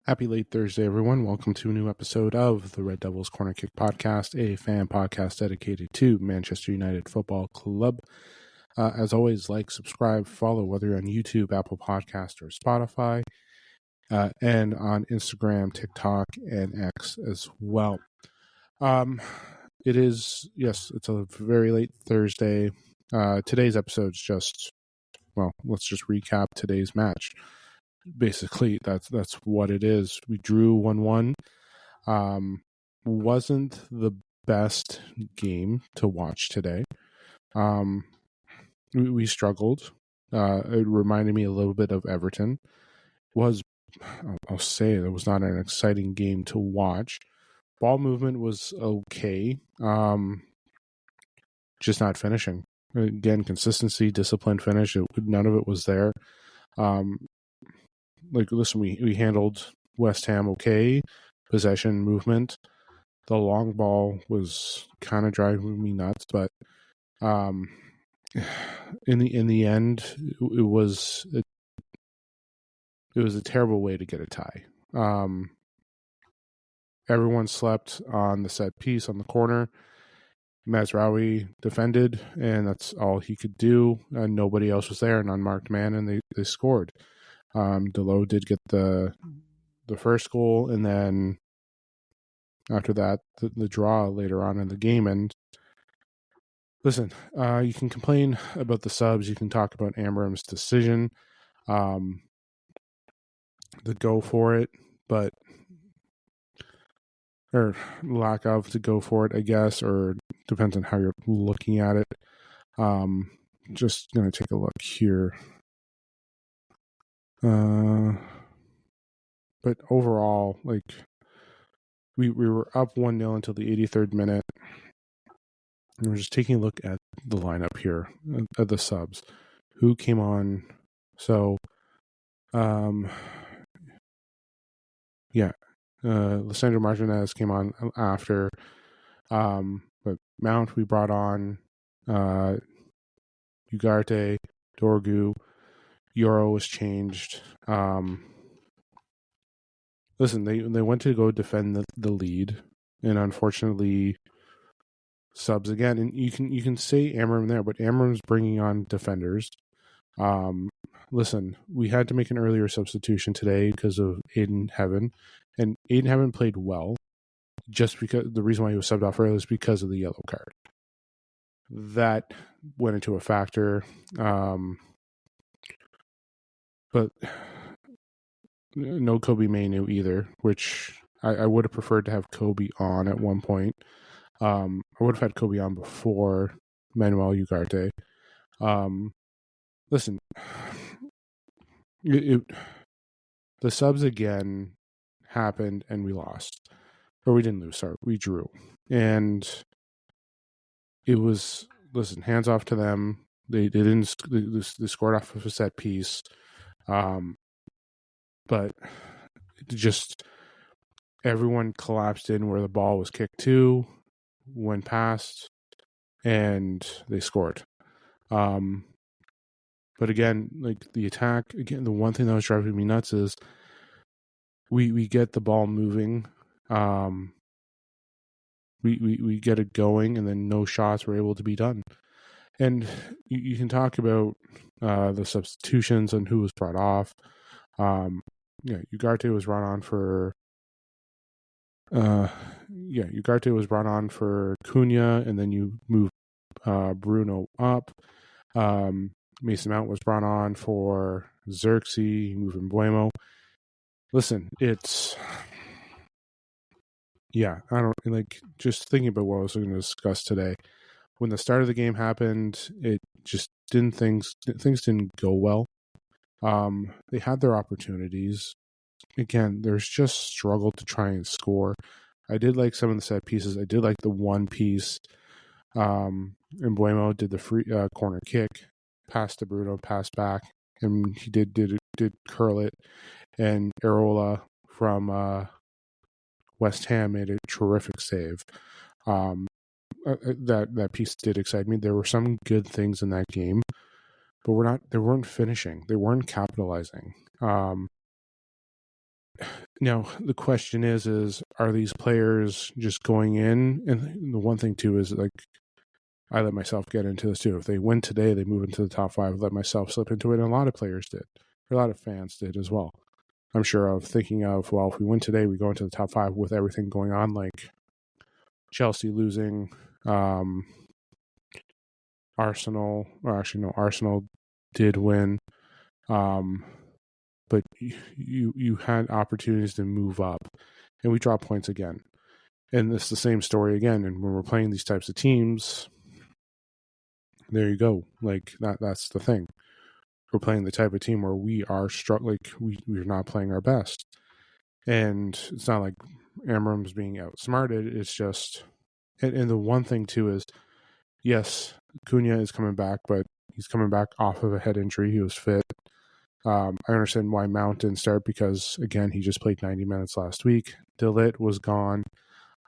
Happy late Thursday, everyone. Welcome to a new episode of the Red Devils Corner Kick Podcast, a fan podcast dedicated to Manchester United Football Club. As always, like, subscribe, follow, whether you're on YouTube, Apple Podcast, or Spotify, and on Instagram, TikTok, and X as well. It's a very late Thursday. Today's episode's let's just recap today's match. Basically, that's what it is. We drew 1-1. Wasn't the best game to watch today. We struggled. It reminded me a little bit of Everton. I'll say it was not an exciting game to watch. Ball movement was okay. Just not finishing. Again, consistency, discipline, finish. None of it was there. We handled West Ham okay. Possession, movement. The long ball was kind of driving me nuts, but in the end, it was a terrible way to get a tie. Everyone slept on the set piece on the corner. Mazraoui defended, and that's all he could do. Nobody else was there, an unmarked man, and they scored. Delo did get the first goal, and then after that, the draw later on in the game. And listen, you can complain about the subs. You can talk about Amram's decision, the go for it, or lack of to go for it, I guess, or depends on how you're looking at it. Just going to take a look here. But overall, we were up 1-0 until the 83rd minute. And we're just taking a look at the lineup here, at the subs. Who came on? So, Lisandro Martinez came on after. But Mount we brought on. Ugarte, Dorgu, Euro was changed. Listen, they went to go defend the lead, and unfortunately, subs again. And you can say Amram there, but Amram's bringing on defenders. Listen, we had to make an earlier substitution today because of Aiden Heaven, and Aiden Heaven played well. Just because the reason why he was subbed off early is because of the yellow card. That went into a factor. But no Kobe Mainu either, which I would have preferred to have Kobe on at one point. I would have had Kobe on before Manuel Ugarte. Listen, the subs again happened and we lost. Or we didn't lose, sorry, we drew. And it was, listen, hands off to them. They scored off of a set piece. But just everyone collapsed in where the ball was kicked to, went past, and they scored. But again, the attack, again, the one thing that was driving me nuts is we get the ball moving. We get it going, and then no shots were able to be done. And you can talk about the substitutions and who was brought off. Ugarte was brought on for Ugarte was brought on for Cunha, and then you move Bruno up. Mason Mount was brought on for Xerxes, you move Mbuemo. Listen, I don't just thinking about what I was going to discuss today. When the start of the game happened, it just things didn't go well. They had their opportunities. Again, there's just struggle to try and score. I did like some of the set pieces. I did like the one piece. Mbuemo did the free corner kick, pass to Bruno, pass back, and he did curl it. And Areola from West Ham made a terrific save. That piece did excite me. There were some good things in that game, but they weren't finishing. They weren't capitalizing. now the question is are these players just going in? And the one thing too is like I let myself get into this too. If they win today, they move into the top 5. I let myself slip into it, and a lot of players did. A lot of fans did as well. I'm sure of thinking of, well, if we win today, we go into the top 5 with everything going on, like Chelsea losing, Arsenal, or actually no, Arsenal did win, but you had opportunities to move up, and we drop points again, and it's the same story again. And when we're playing these types of teams, there you go. Like that's the thing. We're playing the type of team where we are struggling. Like we're not playing our best, and it's not like Amram's being outsmarted. It's just, and the one thing too is, yes, Cunha is coming back, but he's coming back off of a head injury. He was fit. I understand why Mount didn't start because, again, he just played 90 minutes last week. Delit was gone.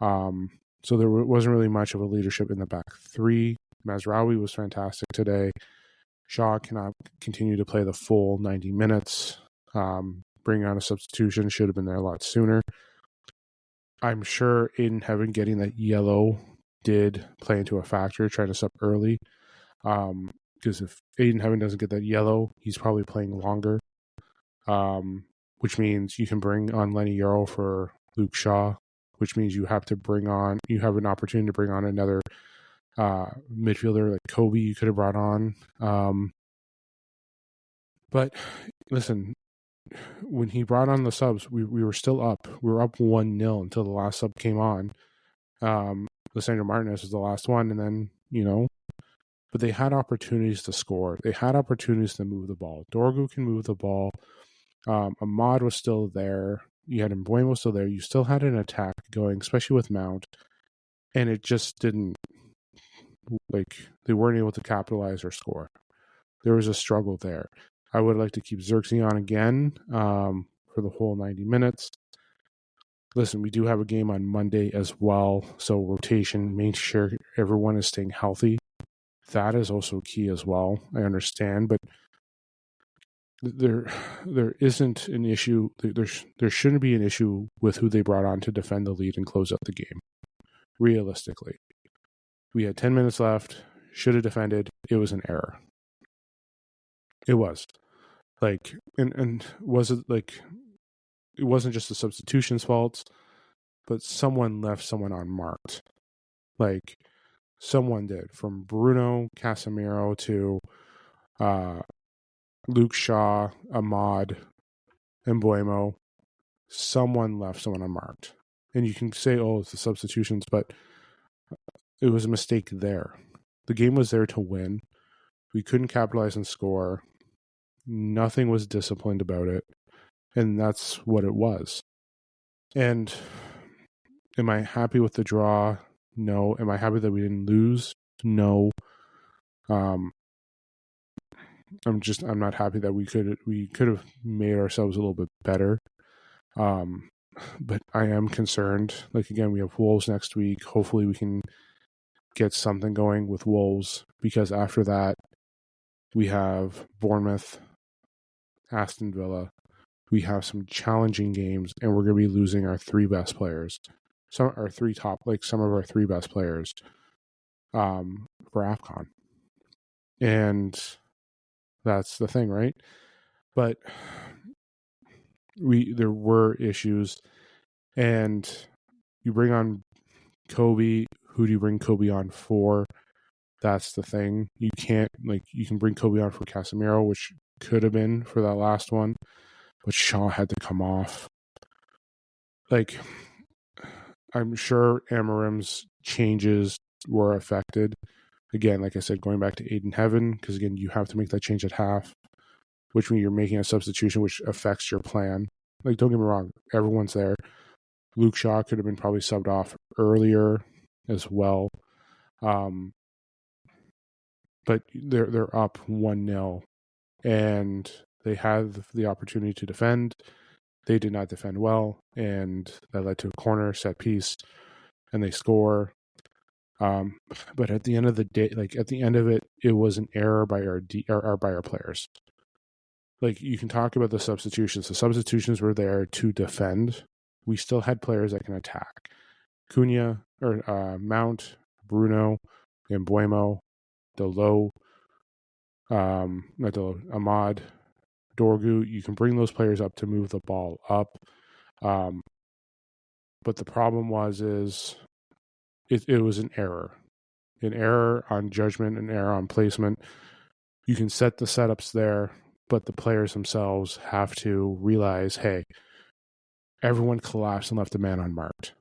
So there wasn't really much of a leadership in the back three. Mazraoui was fantastic today. Shaw cannot continue to play the full 90 minutes. Bringing on a substitution should have been there a lot sooner. I'm sure Aiden Heaven getting that yellow did play into a factor, trying to sub early. Because if Aiden Heaven doesn't get that yellow, he's probably playing longer. Which means you can bring on Lenny Yarrow for Luke Shaw, which means you have an opportunity to bring on another midfielder like Kobe you could have brought on. But listen, when he brought on the subs, we were still up. We were up 1-0 until the last sub came on. Lissandro Martinez was the last one, and then, but they had opportunities to score. They had opportunities to move the ball. Dorgu can move the ball. Ahmad was still there. You had Mbuemo still there. You still had an attack going, especially with Mount. And it just didn't, they weren't able to capitalize or score. There was a struggle there. I would like to keep Xerxes on again for the whole 90 minutes. Listen, we do have a game on Monday as well. So rotation, make sure everyone is staying healthy. That is also key as well. I understand, but there isn't an issue. There shouldn't be an issue with who they brought on to defend the lead and close out the game. Realistically, we had 10 minutes left. Should have defended. It was an error. It was and was it it wasn't just the substitution's fault, but someone left someone unmarked. Someone did, from Bruno Casemiro to Luke Shaw, Ahmad, and Mbuemo. Someone left someone unmarked. And you can say, oh, it's the substitutions, but it was a mistake there. The game was there to win. We couldn't capitalize and score. Nothing was disciplined about it. And that's what it was. And am I happy with the draw? No. Am I happy that we didn't lose? No. I'm not happy that we could have made ourselves a little bit better. But I am concerned. Again, we have Wolves next week. Hopefully we can get something going with Wolves, because after that we have Bournemouth, Aston Villa. We have some challenging games, and we're going to be losing our 3 best players. Some of our 3 best players for AFCON. And that's the thing, right? But there were issues, and you bring on Kobe. Who do you bring Kobe on for? That's the thing. You can't, you can bring Kobe on for Casemiro, which could have been for that last one, but Shaw had to come off. I'm sure Amarim's changes were affected. Again, like I said, going back to Aiden Heaven, because again, you have to make that change at half, which means you're making a substitution which affects your plan. Don't get me wrong, everyone's there. Luke Shaw could have been probably subbed off earlier as well. But they're up 1-0, and they had the opportunity to defend. They did not defend well, and that led to a corner set piece, and they score. But at the end of the day, at the end of it, it was an error by our players. like, you can talk about the substitutions. The substitutions were there to defend. We still had players that can attack. Cunha, or Mount, Bruno, Mbuemo, Delo, not Delo, Ahmad, Dorgu. You can bring those players up to move the ball up. But the problem is it was an error on judgment, an error on placement. You can set the setups there, but the players themselves have to realize, hey, everyone collapsed and left a man unmarked.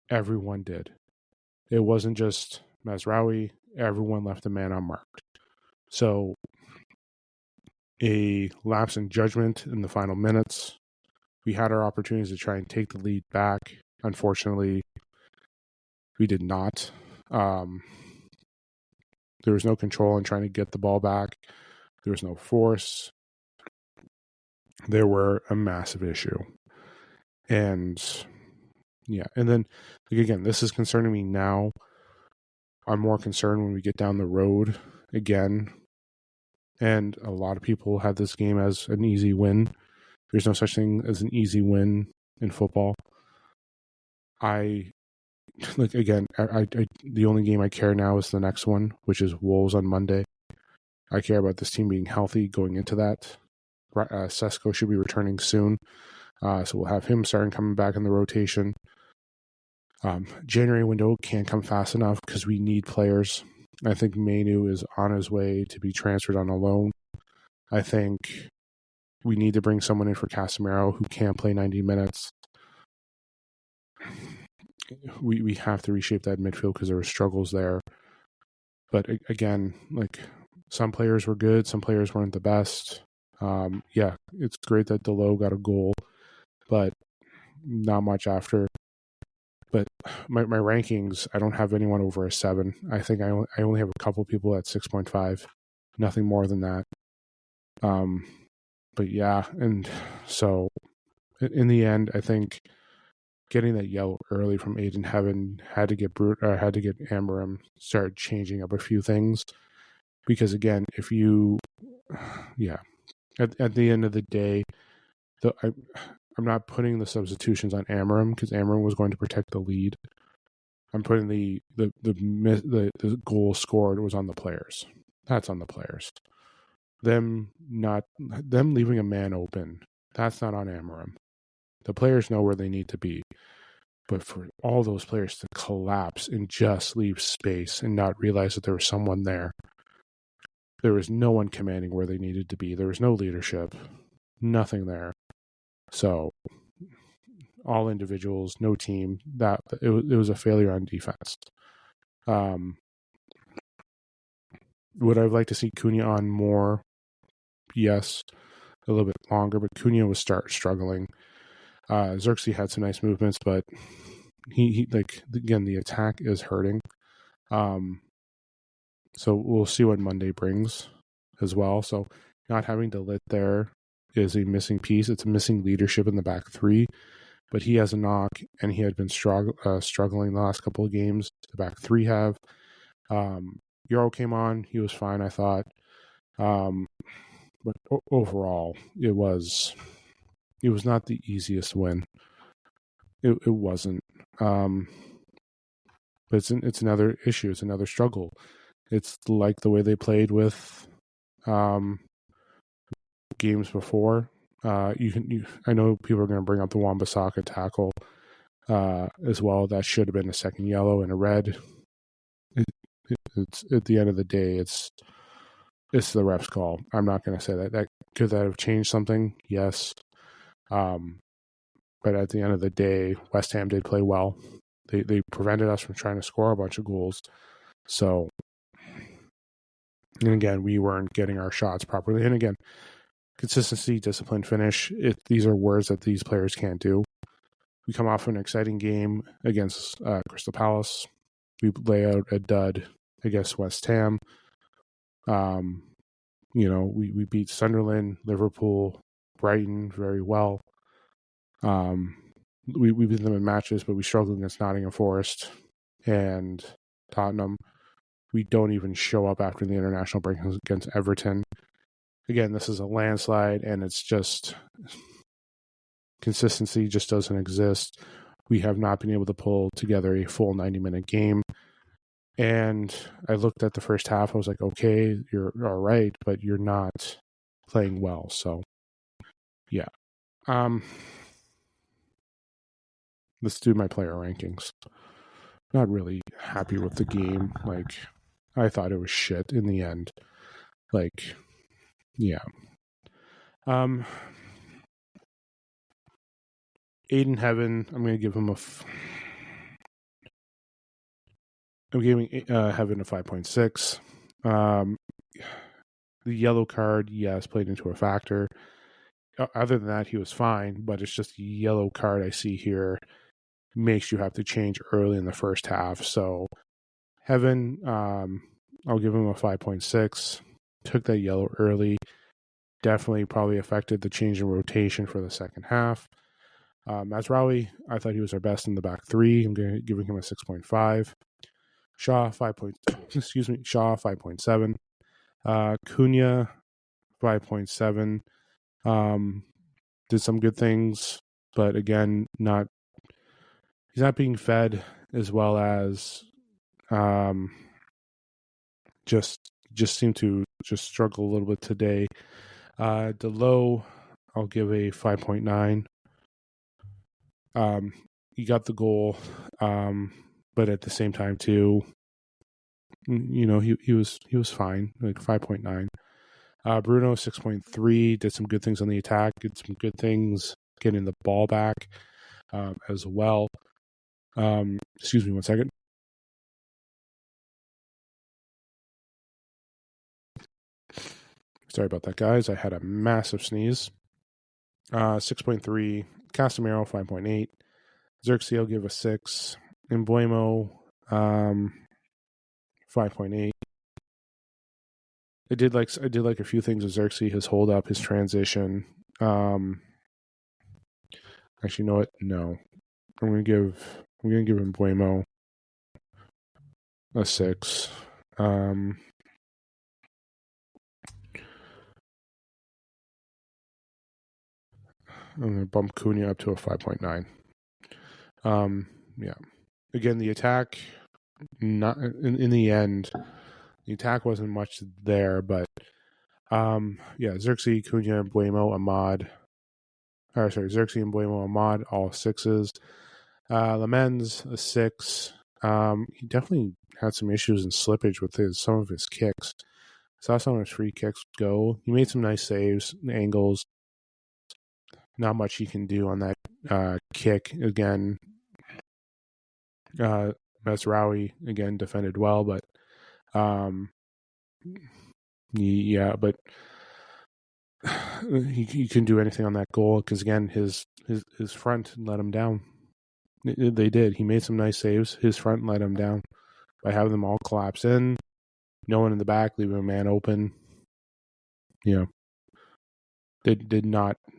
Everyone did. It wasn't just Mazraoui. Everyone left a man unmarked. So a lapse in judgment in the final minutes. We had our opportunities to try and take the lead back. Unfortunately, we did not. There was no control in trying to get the ball back. There was no force. There were a massive issue. And yeah, and then, like, again, this is concerning me now. I'm more concerned when we get down the road again. And a lot of people had this game as an easy win. There's no such thing as an easy win in football. I the only game I care now is the next one, which is Wolves on Monday. I care about this team being healthy going into that. Sesko should be returning soon, so we'll have him coming back in the rotation. January window can't come fast enough because we need players. I think Mainu is on his way to be transferred on a loan. I think we need to bring someone in for Casemiro who can play 90 minutes. We have to reshape that midfield because there were struggles there. But again, like, some players were good, some players weren't the best. Yeah, it's great that Delo got a goal, but not much after. But my rankings, I don't have anyone over a 7. I think I only have a couple people at 6.5, nothing more than that. But yeah, and so in the end, I think getting that yellow early from Aiden Heaven had to get Amarim start changing up a few things, because again, if you, yeah, at the end of the day, I'm not putting the substitutions on Amarim because Amarim was going to protect the lead. I'm putting the goal scored was on the players. That's on the players. Them leaving a man open, that's not on Amarim. The players know where they need to be. But for all those players to collapse and just leave space and not realize that there was someone there was no one commanding where they needed to be. There was no leadership, nothing there. So all individuals, no team. That it was a failure on defense. Would I like to see Cunha on more? Yes, a little bit longer, but Cunha was struggling. Xerxes had some nice movements, but he like, again, the attack is hurting. So we'll see what Monday brings as well. So not having De Ligt there is a missing piece. It's a missing leadership in the back three, but he has a knock, and he had been struggling the last couple of games. The back three have. Euro came on. He was fine, I thought. But overall, it was not the easiest win. It wasn't. But it's another issue. It's another struggle. It's like the way they played with games before. I know people are going to bring up the Wan-Bissaka tackle as well. That should have been a second yellow and a red. It's at the end of the day, it's the ref's call. I'm not going to say that. Could that have changed something? Yes. But at the end of the day, West Ham did play well. They prevented us from trying to score a bunch of goals. So, and again, we weren't getting our shots properly. And again, consistency, discipline, finish. These are words that these players can't do. We come off an exciting game against Crystal Palace. We lay out a dud against West Ham. We beat Sunderland, Liverpool, Brighton very well. We beat them in matches, but we struggled against Nottingham Forest and Tottenham. We don't even show up after the international break against Everton. again, this is a landslide, and it's just consistency just doesn't exist. We have not been able to pull together a full 90-minute game. And I looked at the first half. I was like, okay, you're all right, but you're not playing well. So, yeah. Let's do my player rankings. Not really happy with the game. Like, I thought it was shit in the end. Like, yeah. Aiden Heaven, I'm going to give him I'm giving Heaven a 5.6. The yellow card, yes, played into a factor. Other than that, he was fine, but it's just the yellow card I see here makes you have to change early in the first half. So, Heaven, I'll give him a 5.6. Took that yellow early. Definitely probably affected the change in rotation for the second half. Mazraoui, I thought he was our best in the back three. I'm giving him a 6.5. Shaw, 5.7. Cunha, 5.7. Did some good things, but again, he's not being fed as well as just seemed to just struggle a little bit today. Delo, I'll give a 5.9. He got the goal, but at the same time too, he was fine, like 5.9. Bruno, 6.3, did some good things on the attack, did some good things getting the ball back as well. Excuse me 1 second. Sorry about that, guys. I had a massive sneeze. 6.3. Casemiro, 5.8. Xerxes, I'll give a 6. Embuemo, 5.8. I did like a few things with Xerxes, his hold up, his transition. Actually, you know what? No. I'm gonna give Embuemo a 6. I'm gonna bump Cunha up to a 5.9. Yeah. Again, the attack, not in the end, the attack wasn't much there, but Xerxes, Cunha, Embuemo, Ahmad. Xerxes, Embuemo, Ahmad, all 6s. Lamens, a 6. He definitely had some issues and slippage with some of his kicks. Saw some of his free kicks go. He made some nice saves, angles. Not much he can do on that kick. Again, Mazraoui, again, defended well, but but he couldn't do anything on that goal because, again, his front let him down. They did. He made some nice saves. His front let him down by having them all collapse in. No one in the back, leaving a man open.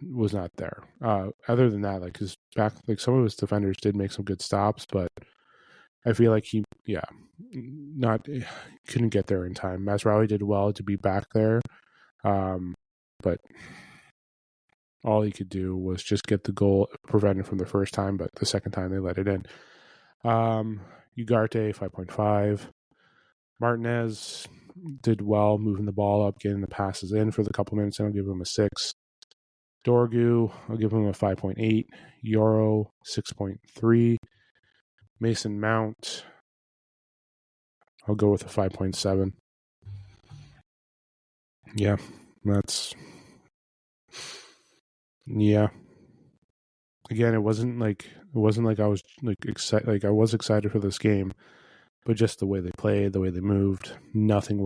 Was not there. Other than that, like his back, like some of his defenders did make some good stops, but I feel like he couldn't get there in time. Mazraoui did well to be back there, but all he could do was just get the goal prevented from the first time, but the second time they let it in. Ugarte, 5.5. Martinez did well, moving the ball up, getting the passes in for the couple minutes, and I'll give him a 6. Dorgu, I'll give him a 5.8. Euro, 6.3. Mason Mount, I'll go with a 5.7. Yeah, Again, it wasn't like I was like excited. Like I was excited for this game, but just the way they played, the way they moved, nothing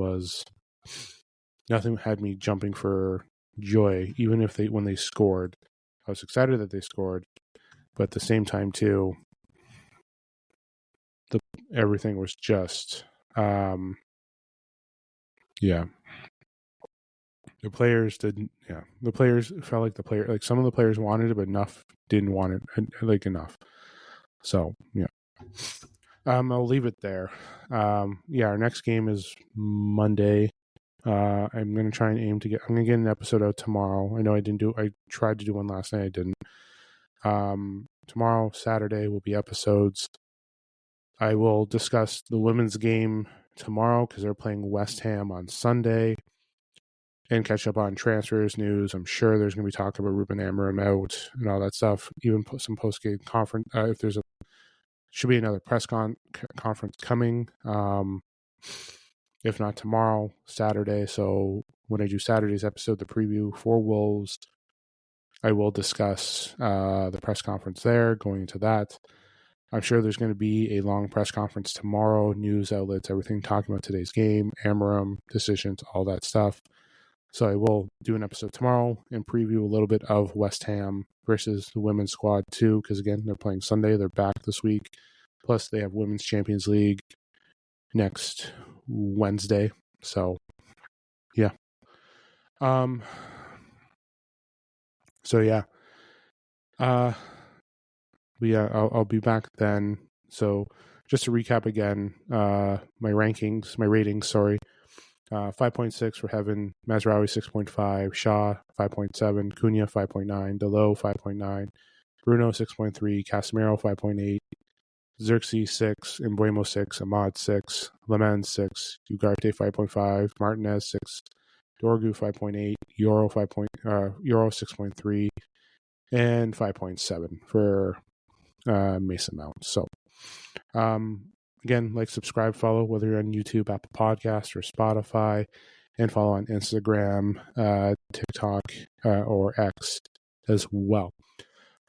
had me jumping for joy. Even if when they scored, I was excited that they scored, but at the same time too, everything was just The players didn't. Yeah, the players felt like some of the players wanted it, but didn't want it enough. So I'll leave it there. Our next game is Monday. I'm going to try and I'm going to get an episode out tomorrow. I know I tried to do one last night. I didn't. Tomorrow, Saturday, will be episodes. I will discuss the women's game tomorrow because they're playing West Ham on Sunday, and catch up on transfers news. I'm sure there's going to be talk about Ruben Amorim out and all that stuff. Even some post-game conference. If there's should be another press conference coming. If not tomorrow, Saturday. So when I do Saturday's episode, the preview for Wolves, I will discuss the press conference there, going into that. I'm sure there's going to be a long press conference tomorrow, news outlets, everything talking about today's game, Amorim, decisions, all that stuff. So I will do an episode tomorrow and preview a little bit of West Ham versus the women's squad too, because again, they're playing Sunday. They're back this week. Plus, they have Women's Champions League next Wednesday. So, yeah. I'll be back then. So, just to recap again, my ratings, sorry. 5.6 for Heaven, Mazraoui 6.5, Shaw 5.7, Cunha 5.9, Delo 5.9, Bruno 6.3, Casemiro 5.8, Xerxes 6, Embuemo 6, Ahmad 6, Lemans 6, Ugarte 5.5, Martinez 6, Dorgu 5.8, Euro 6.3, and 5.7 for Mason Mount. So, again, subscribe, follow, whether you're on YouTube, Apple Podcasts, or Spotify, and follow on Instagram, TikTok, or X as well.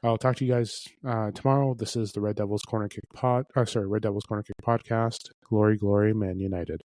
I'll talk to you guys tomorrow. This is the Red Devils Corner Kick Podcast. Glory, glory, Man United.